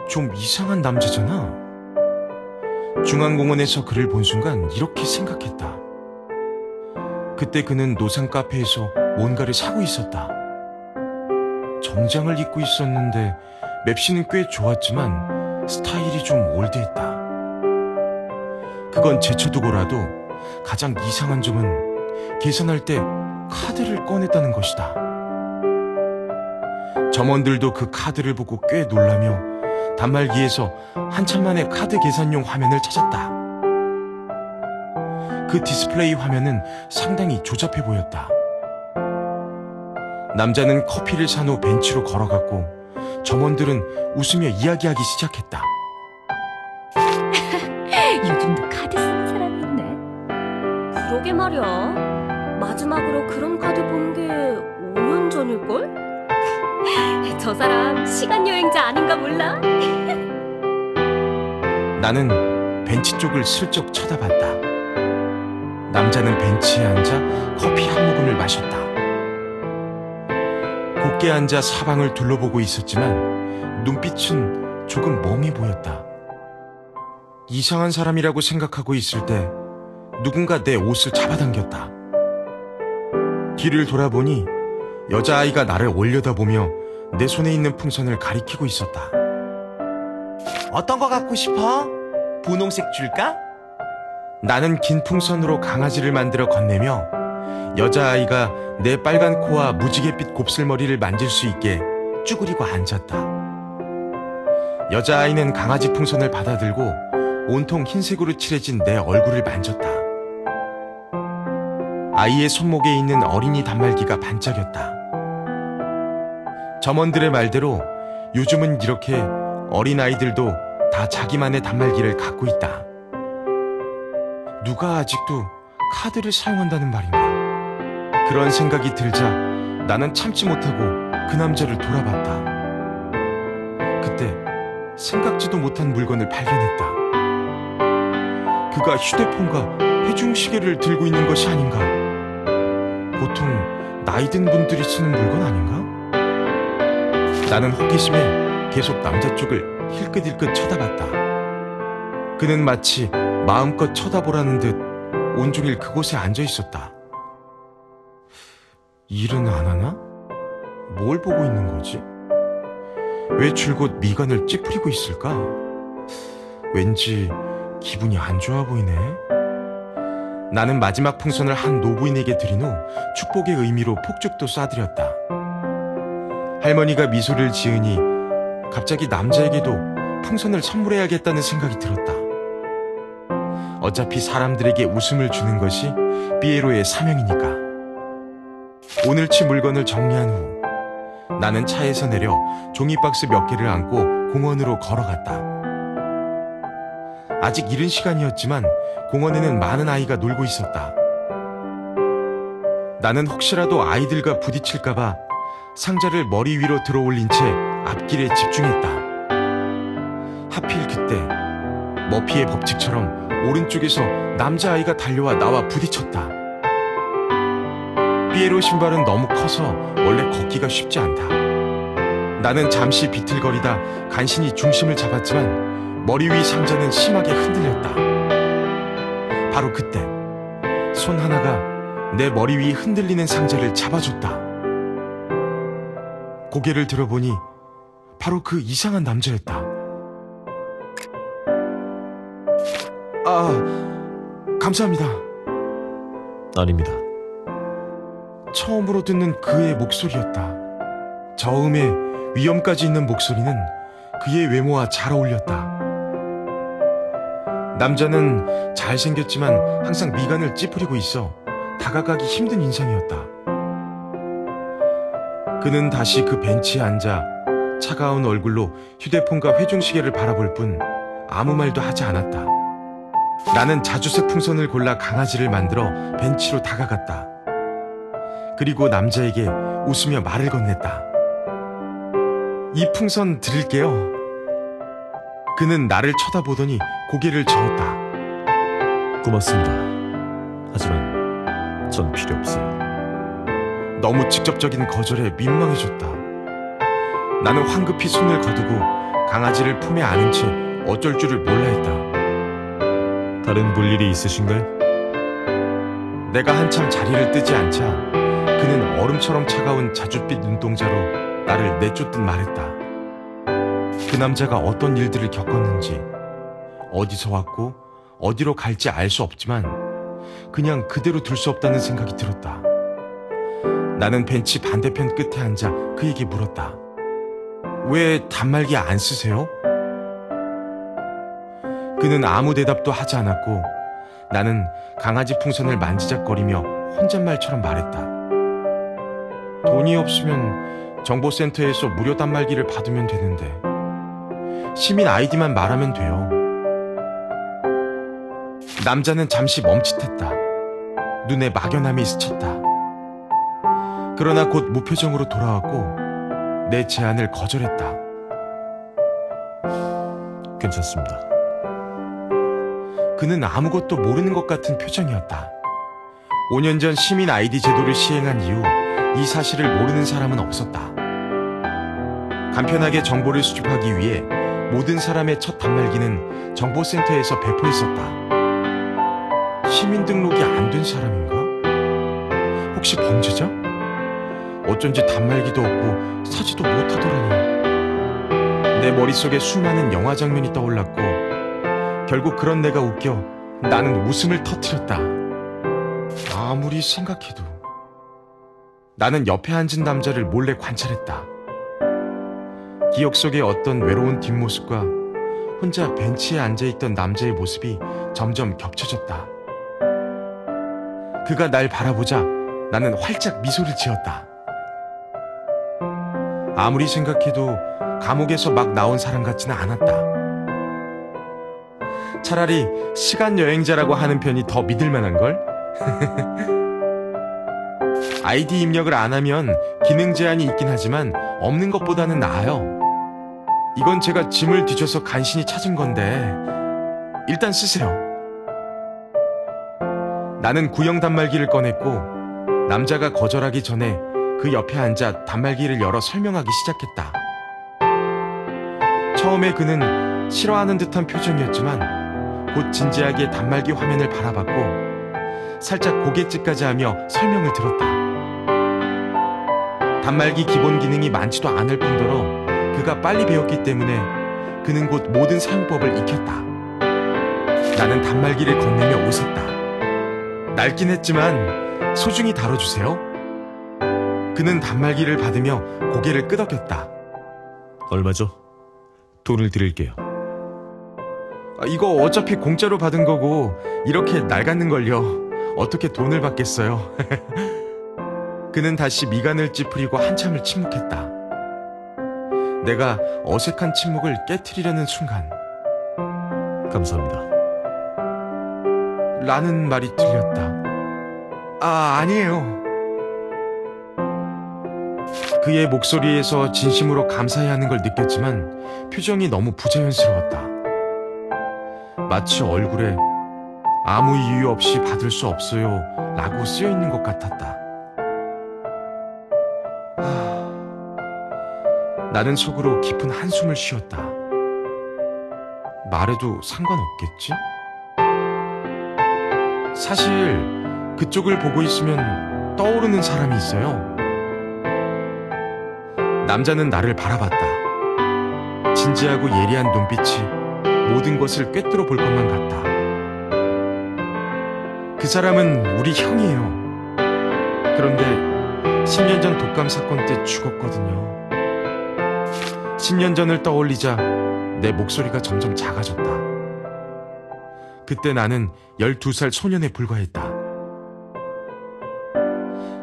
좀 이상한 남자잖아. 중앙공원에서 그를 본 순간 이렇게 생각했다. 그때 그는 노상 카페에서 뭔가를 사고 있었다. 정장을 입고 있었는데 맵시는 꽤 좋았지만 스타일이 좀 올드했다. 그건 제쳐두고라도 가장 이상한 점은 계산할 때 카드를 꺼냈다는 것이다. 점원들도 그 카드를 보고 꽤 놀라며 단말기에서 한참 만에 카드 계산용 화면을 찾았다. 그 디스플레이 화면은 상당히 조잡해 보였다. 남자는 커피를 산 후 벤치로 걸어갔고 점원들은 웃으며 이야기하기 시작했다. 요즘도 카드 쓰는 사람이 있네. 그러게 말이야. 마지막으로 그런 카드 본 게 5년 전일걸? 저 사람 시간여행자 아닌가 몰라? 나는 벤치 쪽을 슬쩍 쳐다봤다. 남자는 벤치에 앉아 커피 한 모금을 마셨다. 곧게 앉아 사방을 둘러보고 있었지만 눈빛은 조금 멍해 보였다. 이상한 사람이라고 생각하고 있을 때 누군가 내 옷을 잡아당겼다. 뒤를 돌아보니 여자아이가 나를 올려다보며 내 손에 있는 풍선을 가리키고 있었다. 어떤 거 갖고 싶어? 분홍색 줄까? 나는 긴 풍선으로 강아지를 만들어 건네며 여자아이가 내 빨간 코와 무지갯빛 곱슬머리를 만질 수 있게 쭈그리고 앉았다. 여자아이는 강아지 풍선을 받아들고 온통 흰색으로 칠해진 내 얼굴을 만졌다. 아이의 손목에 있는 어린이 단말기가 반짝였다. 점원들의 말대로 요즘은 이렇게 어린아이들도 다 자기만의 단말기를 갖고 있다. 누가 아직도 카드를 사용한다는 말인가? 그런 생각이 들자 나는 참지 못하고 그 남자를 돌아봤다. 그때 생각지도 못한 물건을 발견했다. 그가 휴대폰과 회중시계를 들고 있는 것이 아닌가? 보통 나이 든 분들이 쓰는 물건 아닌가? 나는 호기심에 계속 남자 쪽을 힐끗힐끗 쳐다봤다. 그는 마치 마음껏 쳐다보라는 듯 온종일 그곳에 앉아 있었다. 일은 안 하나? 뭘 보고 있는 거지? 왜 줄곧 미간을 찌푸리고 있을까? 왠지 기분이 안 좋아 보이네. 나는 마지막 풍선을 한 노부인에게 드린 후 축복의 의미로 폭죽도 쏴드렸다. 할머니가 미소를 지으니 갑자기 남자에게도 풍선을 선물해야겠다는 생각이 들었다. 어차피 사람들에게 웃음을 주는 것이 삐에로의 사명이니까. 오늘치 물건을 정리한 후 나는 차에서 내려 종이박스 몇 개를 안고 공원으로 걸어갔다. 아직 이른 시간이었지만 공원에는 많은 아이가 놀고 있었다. 나는 혹시라도 아이들과 부딪힐까봐 상자를 머리 위로 들어 올린 채 앞길에 집중했다. 하필 그때 머피의 법칙처럼 오른쪽에서 남자아이가 달려와 나와 부딪혔다. 삐에로 신발은 너무 커서 원래 걷기가 쉽지 않다. 나는 잠시 비틀거리다 간신히 중심을 잡았지만 머리 위 상자는 심하게 흔들렸다. 바로 그때 손 하나가 내 머리 위 흔들리는 상자를 잡아줬다. 고개를 들어보니 바로 그 이상한 남자였다. 감사합니다. 아닙니다. 처음으로 듣는 그의 목소리였다. 저음에 위엄까지 있는 목소리는 그의 외모와 잘 어울렸다. 남자는 잘생겼지만 항상 미간을 찌푸리고 있어 다가가기 힘든 인상이었다. 그는 다시 그 벤치에 앉아 차가운 얼굴로 휴대폰과 회중시계를 바라볼 뿐 아무 말도 하지 않았다. 나는 자주색 풍선을 골라 강아지를 만들어 벤치로 다가갔다. 그리고 남자에게 웃으며 말을 건넸다. 이 풍선 드릴게요. 그는 나를 쳐다보더니 고개를 저었다. 고맙습니다. 하지만 전 필요 없어요. 너무 직접적인 거절에 민망해졌다. 나는 황급히 손을 거두고 강아지를 품에 안은 채 어쩔 줄을 몰라 했다. 다른 볼 일이 있으신가요? 내가 한참 자리를 뜨지 않자 그는 얼음처럼 차가운 자줏빛 눈동자로 나를 내쫓듯 말했다. 그 남자가 어떤 일들을 겪었는지, 어디서 왔고 어디로 갈지 알 수 없지만 그냥 그대로 둘 수 없다는 생각이 들었다. 나는 벤치 반대편 끝에 앉아 그에게 물었다. 왜 단말기 안 쓰세요? 그는 아무 대답도 하지 않았고 나는 강아지 풍선을 만지작거리며 혼잣말처럼 말했다. 돈이 없으면 정보센터에서 무료 단말기를 받으면 되는데 시민 아이디만 말하면 돼요. 남자는 잠시 멈칫했다. 눈에 막연함이 스쳤다. 그러나 곧 무표정으로 돌아왔고 내 제안을 거절했다. 괜찮습니다. 그는 아무것도 모르는 것 같은 표정이었다. 5년 전 시민 아이디 제도를 시행한 이후 이 사실을 모르는 사람은 없었다. 간편하게 정보를 수집하기 위해 모든 사람의 첫 단말기는 정보센터에서 배포했었다. 시민 등록이 안 된 사람인가? 혹시 범죄자? 어쩐지 단말기도 없고 사지도 못하더라니. 내 머릿속에 수많은 영화 장면이 떠올랐고 결국 그런 내가 웃겨 나는 웃음을 터뜨렸다. 아무리 생각해도. 나는 옆에 앉은 남자를 몰래 관찰했다. 기억 속의 어떤 외로운 뒷모습과 혼자 벤치에 앉아있던 남자의 모습이 점점 겹쳐졌다. 그가 날 바라보자 나는 활짝 미소를 지었다. 아무리 생각해도 감옥에서 막 나온 사람 같지는 않았다. 차라리 시간 여행자라고 하는 편이 더 믿을만한걸? 아이디 입력을 안 하면 기능 제한이 있긴 하지만 없는 것보다는 나아요. 이건 제가 짐을 뒤져서 간신히 찾은 건데 일단 쓰세요. 나는 구형 단말기를 꺼냈고 남자가 거절하기 전에 그 옆에 앉아 단말기를 열어 설명하기 시작했다. 처음에 그는 싫어하는 듯한 표정이었지만 곧 진지하게 단말기 화면을 바라봤고 살짝 고갯짓까지 하며 설명을 들었다. 단말기 기본 기능이 많지도 않을 뿐더러 그가 빨리 배웠기 때문에 그는 곧 모든 사용법을 익혔다. 나는 단말기를 건네며 웃었다. 낡긴 했지만 소중히 다뤄주세요. 그는 단말기를 받으며 고개를 끄덕였다. 얼마죠? 돈을 드릴게요. 이거 어차피 공짜로 받은 거고 이렇게 낡았는걸요. 어떻게 돈을 받겠어요. 그는 다시 미간을 찌푸리고 한참을 침묵했다. 내가 어색한 침묵을 깨트리려는 순간 감사합니다. 라는 말이 들렸다. 아니에요. 그의 목소리에서 진심으로 감사해하는 걸 느꼈지만 표정이 너무 부자연스러웠다. 마치 얼굴에 아무 이유 없이 받을 수 없어요 라고 쓰여있는 것 같았다. 나는 속으로 깊은 한숨을 쉬었다. 말해도 상관없겠지? 사실 그쪽을 보고 있으면 떠오르는 사람이 있어요. 남자는 나를 바라봤다. 진지하고 예리한 눈빛이 모든 것을 꿰뚫어 볼 것만 같다. 그 사람은 우리 형이에요. 그런데 10년 전 독감 사건 때 죽었거든요. 10년 전을 떠올리자 내 목소리가 점점 작아졌다. 그때 나는 12살 소년에 불과했다.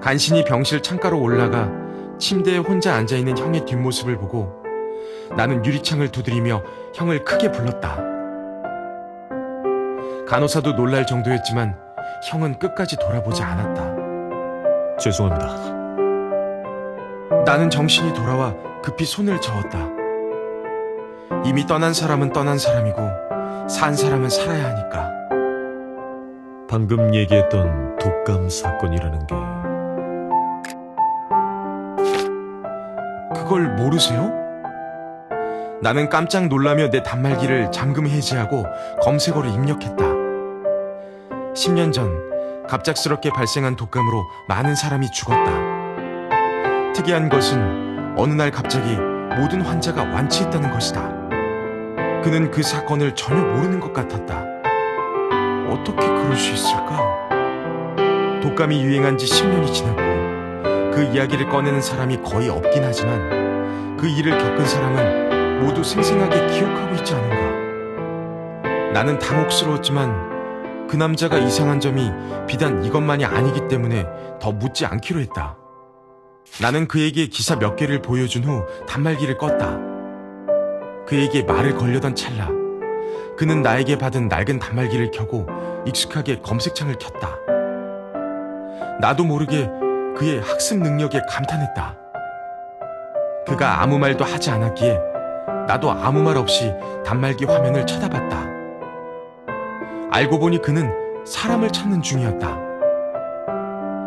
간신히 병실 창가로 올라가 침대에 혼자 앉아있는 형의 뒷모습을 보고 나는 유리창을 두드리며 형을 크게 불렀다. 간호사도 놀랄 정도였지만 형은 끝까지 돌아보지 않았다. 죄송합니다. 나는 정신이 돌아와 급히 손을 저었다. 이미 떠난 사람은 떠난 사람이고 산 사람은 살아야 하니까. 방금 얘기했던 독감 사건이라는 게 그걸 모르세요? 나는 깜짝 놀라며 내 단말기를 잠금 해제하고 검색어를 입력했다. 10년 전 갑작스럽게 발생한 독감으로 많은 사람이 죽었다. 특이한 것은 어느 날 갑자기 모든 환자가 완치했다는 것이다. 그는 그 사건을 전혀 모르는 것 같았다. 어떻게 그럴 수 있을까? 독감이 유행한 지 10년이 지났고 그 이야기를 꺼내는 사람이 거의 없긴 하지만 그 일을 겪은 사람은 모두 생생하게 기억하고 있지 않은가. 나는 당혹스러웠지만 그 남자가 이상한 점이 비단 이것만이 아니기 때문에 더 묻지 않기로 했다. 나는 그에게 기사 몇 개를 보여준 후 단말기를 껐다. 그에게 말을 걸려던 찰나 그는 나에게 받은 낡은 단말기를 켜고 익숙하게 검색창을 켰다. 나도 모르게 그의 학습 능력에 감탄했다. 그가 아무 말도 하지 않았기에 나도 아무 말 없이 단말기 화면을 쳐다봤다. 알고 보니 그는 사람을 찾는 중이었다.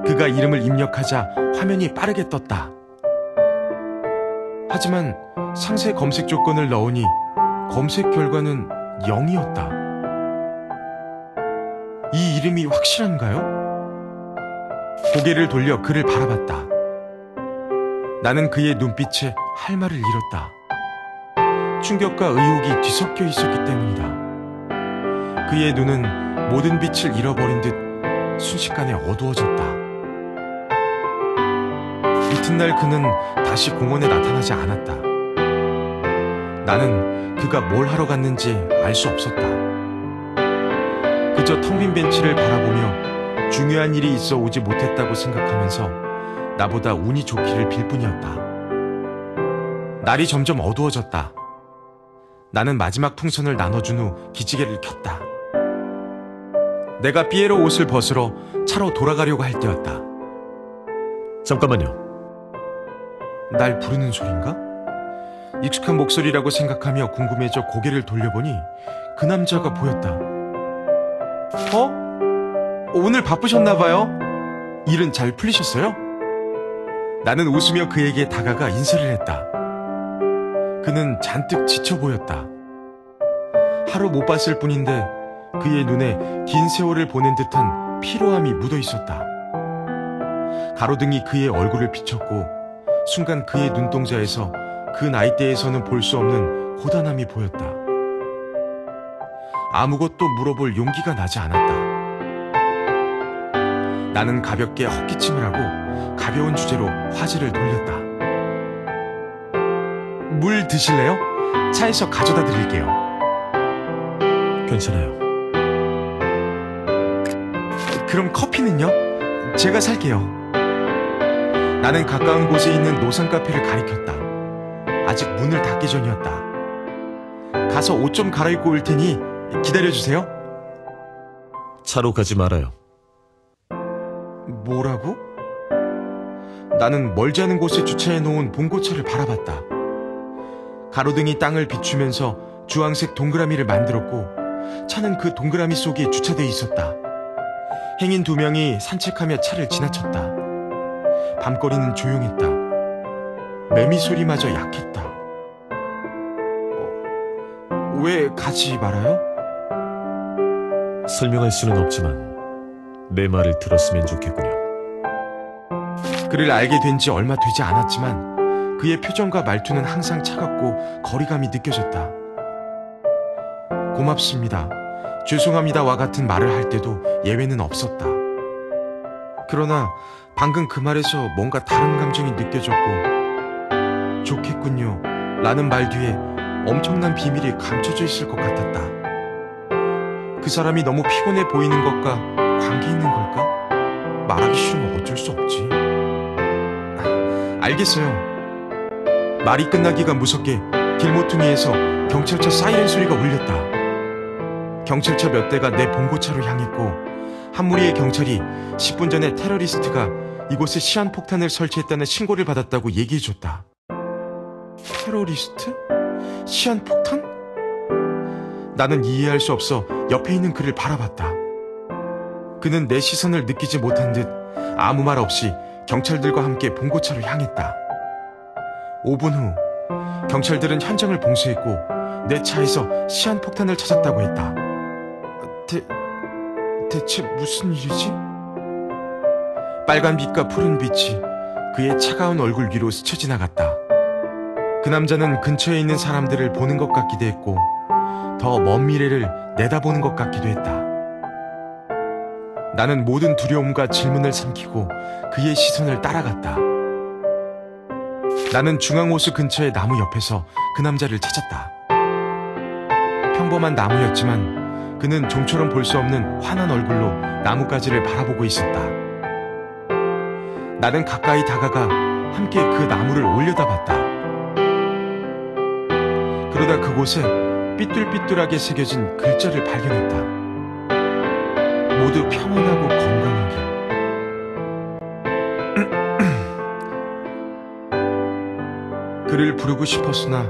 그가 이름을 입력하자 화면이 빠르게 떴다. 하지만 상세 검색 조건을 넣으니 검색 결과는 0이었다. 이 이름이 확실한가요? 고개를 돌려 그를 바라봤다. 나는 그의 눈빛에 할 말을 잃었다. 충격과 의혹이 뒤섞여 있었기 때문이다. 그의 눈은 모든 빛을 잃어버린 듯 순식간에 어두워졌다. 이튿날 그는 다시 공원에 나타나지 않았다. 나는 그가 뭘 하러 갔는지 알 수 없었다. 그저 텅 빈 벤치를 바라보며 중요한 일이 있어 오지 못했다고 생각하면서 나보다 운이 좋기를 빌 뿐이었다. 날이 점점 어두워졌다. 나는 마지막 풍선을 나눠준 후 기지개를 켰다. 내가 삐에로 옷을 벗으러 차로 돌아가려고 할 때였다. 잠깐만요. 날 부르는 소린가? 익숙한 목소리라고 생각하며 궁금해져 고개를 돌려보니 그 남자가 보였다. 오늘 바쁘셨나봐요? 일은 잘 풀리셨어요? 나는 웃으며 그에게 다가가 인사를 했다. 그는 잔뜩 지쳐 보였다. 하루 못 봤을 뿐인데 그의 눈에 긴 세월을 보낸 듯한 피로함이 묻어 있었다. 가로등이 그의 얼굴을 비췄고 순간 그의 눈동자에서 그 나이대에서는 볼 수 없는 고단함이 보였다. 아무것도 물어볼 용기가 나지 않았다. 나는 가볍게 헛기침을 하고 가벼운 주제로 화제를 돌렸다. 물 드실래요? 차에서 가져다 드릴게요. 괜찮아요. 그럼 커피는요? 제가 살게요. 나는 가까운 곳에 있는 노상 카페를 가리켰다. 아직 문을 닫기 전이었다. 가서 옷 좀 갈아입고 올 테니 기다려주세요. 차로 가지 말아요. 뭐라고? 나는 멀지 않은 곳에 주차해 놓은 봉고차를 바라봤다. 가로등이 땅을 비추면서 주황색 동그라미를 만들었고 차는 그 동그라미 속에 주차되어 있었다. 행인 2명이 산책하며 차를 지나쳤다. 밤거리는 조용했다. 매미 소리마저 약했다. 왜 가지 말아요? 설명할 수는 없지만 내 말을 들었으면 좋겠군요. 그를 알게 된 지 얼마 되지 않았지만 그의 표정과 말투는 항상 차갑고 거리감이 느껴졌다. 고맙습니다. 죄송합니다와 같은 말을 할 때도 예외는 없었다. 그러나 방금 그 말에서 뭔가 다른 감정이 느껴졌고 좋겠군요 라는 말 뒤에 엄청난 비밀이 감춰져 있을 것 같았다. 그 사람이 너무 피곤해 보이는 것과 관계 있는 걸까? 말하기 싫으면 어쩔 수 없지. 알겠어요. 말이 끝나기가 무섭게 길모퉁이에서 경찰차 사이렌 소리가 울렸다. 경찰차 몇 대가 내 봉고차로 향했고 한 무리의 경찰이 10분 전에 테러리스트가 이곳에 시한폭탄을 설치했다는 신고를 받았다고 얘기해줬다. 테러리스트? 시한폭탄? 나는 이해할 수 없어 옆에 있는 그를 바라봤다. 그는 내 시선을 느끼지 못한 듯 아무 말 없이 경찰들과 함께 봉고차로 향했다. 5분 후 경찰들은 현장을 봉쇄했고 내 차에서 시한폭탄을 찾았다고 했다. 대체 무슨 일이지? 빨간 빛과 푸른 빛이 그의 차가운 얼굴 위로 스쳐 지나갔다. 그 남자는 근처에 있는 사람들을 보는 것 같기도 했고 더 먼 미래를 내다보는 것 같기도 했다. 나는 모든 두려움과 질문을 삼키고 그의 시선을 따라갔다. 나는 중앙호수 근처의 나무 옆에서 그 남자를 찾았다. 평범한 나무였지만 그는 좀처럼 볼 수 없는 환한 얼굴로 나뭇가지를 바라보고 있었다. 나는 가까이 다가가 함께 그 나무를 올려다봤다. 그러다 그곳에 삐뚤삐뚤하게 새겨진 글자를 발견했다. 모두 평온하고 건강하게. 그를 부르고 싶었으나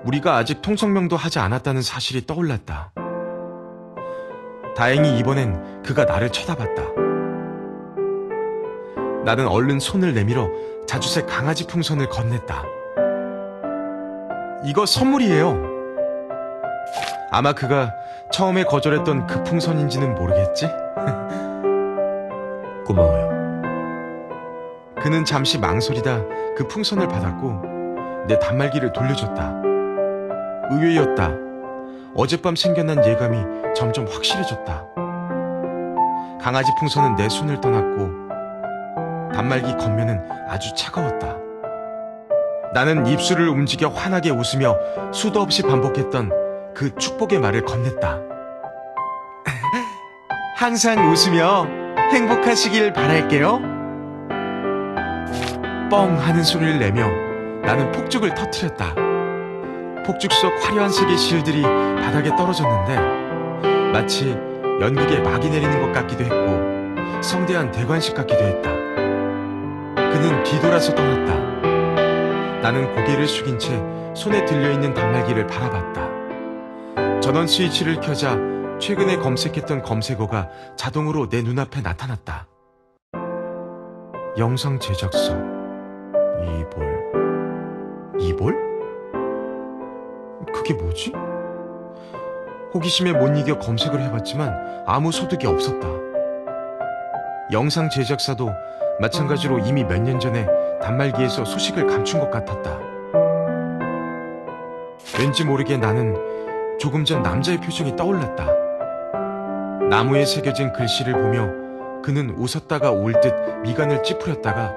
우리가 아직 통성명도 하지 않았다는 사실이 떠올랐다. 다행히 이번엔 그가 나를 쳐다봤다. 나는 얼른 손을 내밀어 자주색 강아지 풍선을 건넸다. 이거 선물이에요. 아마 그가 처음에 거절했던 그 풍선인지는 모르겠지? 고마워요. 그는 잠시 망설이다 그 풍선을 받았고 내 단말기를 돌려줬다. 의외였다. 어젯밤 생겨난 예감이 점점 확실해졌다. 강아지 풍선은 내 손을 떠났고 단말기 겉면은 아주 차가웠다. 나는 입술을 움직여 환하게 웃으며 수도 없이 반복했던 그 축복의 말을 건넸다. 항상 웃으며 행복하시길 바랄게요. 뻥 하는 소리를 내며 나는 폭죽을 터뜨렸다. 폭죽 속 화려한 색의 실들이 바닥에 떨어졌는데 마치 연극에 막이 내리는 것 같기도 했고 성대한 대관식 같기도 했다. 그는 뒤돌아서 떠났다. 나는 고개를 숙인 채 손에 들려있는 단말기를 바라봤다. 전원 스위치를 켜자 최근에 검색했던 검색어가 자동으로 내 눈앞에 나타났다. 영상 제작사 이볼? 그게 뭐지? 호기심에 못 이겨 검색을 해봤지만 아무 소득이 없었다. 영상 제작사도 마찬가지로 이미 몇 년 전에 단말기에서 소식을 감춘 것 같았다. 왠지 모르게 나는 조금 전 남자의 표정이 떠올랐다. 나무에 새겨진 글씨를 보며 그는 웃었다가 울 듯 미간을 찌푸렸다가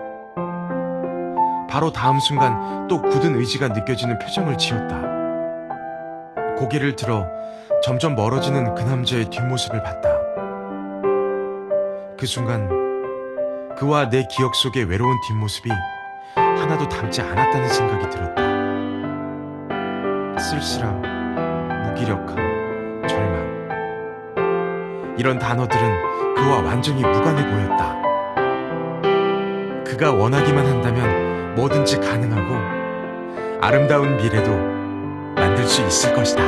바로 다음 순간 또 굳은 의지가 느껴지는 표정을 지었다. 고개를 들어 점점 멀어지는 그 남자의 뒷모습을 봤다. 그 순간 그와 내 기억 속의 외로운 뒷모습이 하나도 닮지 않았다는 생각이 들었다. 쓸쓸함, 무기력함, 절망. 이런 단어들은 그와 완전히 무관해 보였다. 그가 원하기만 한다면 뭐든지 가능하고 아름다운 미래도 만들 수 있을 것이다.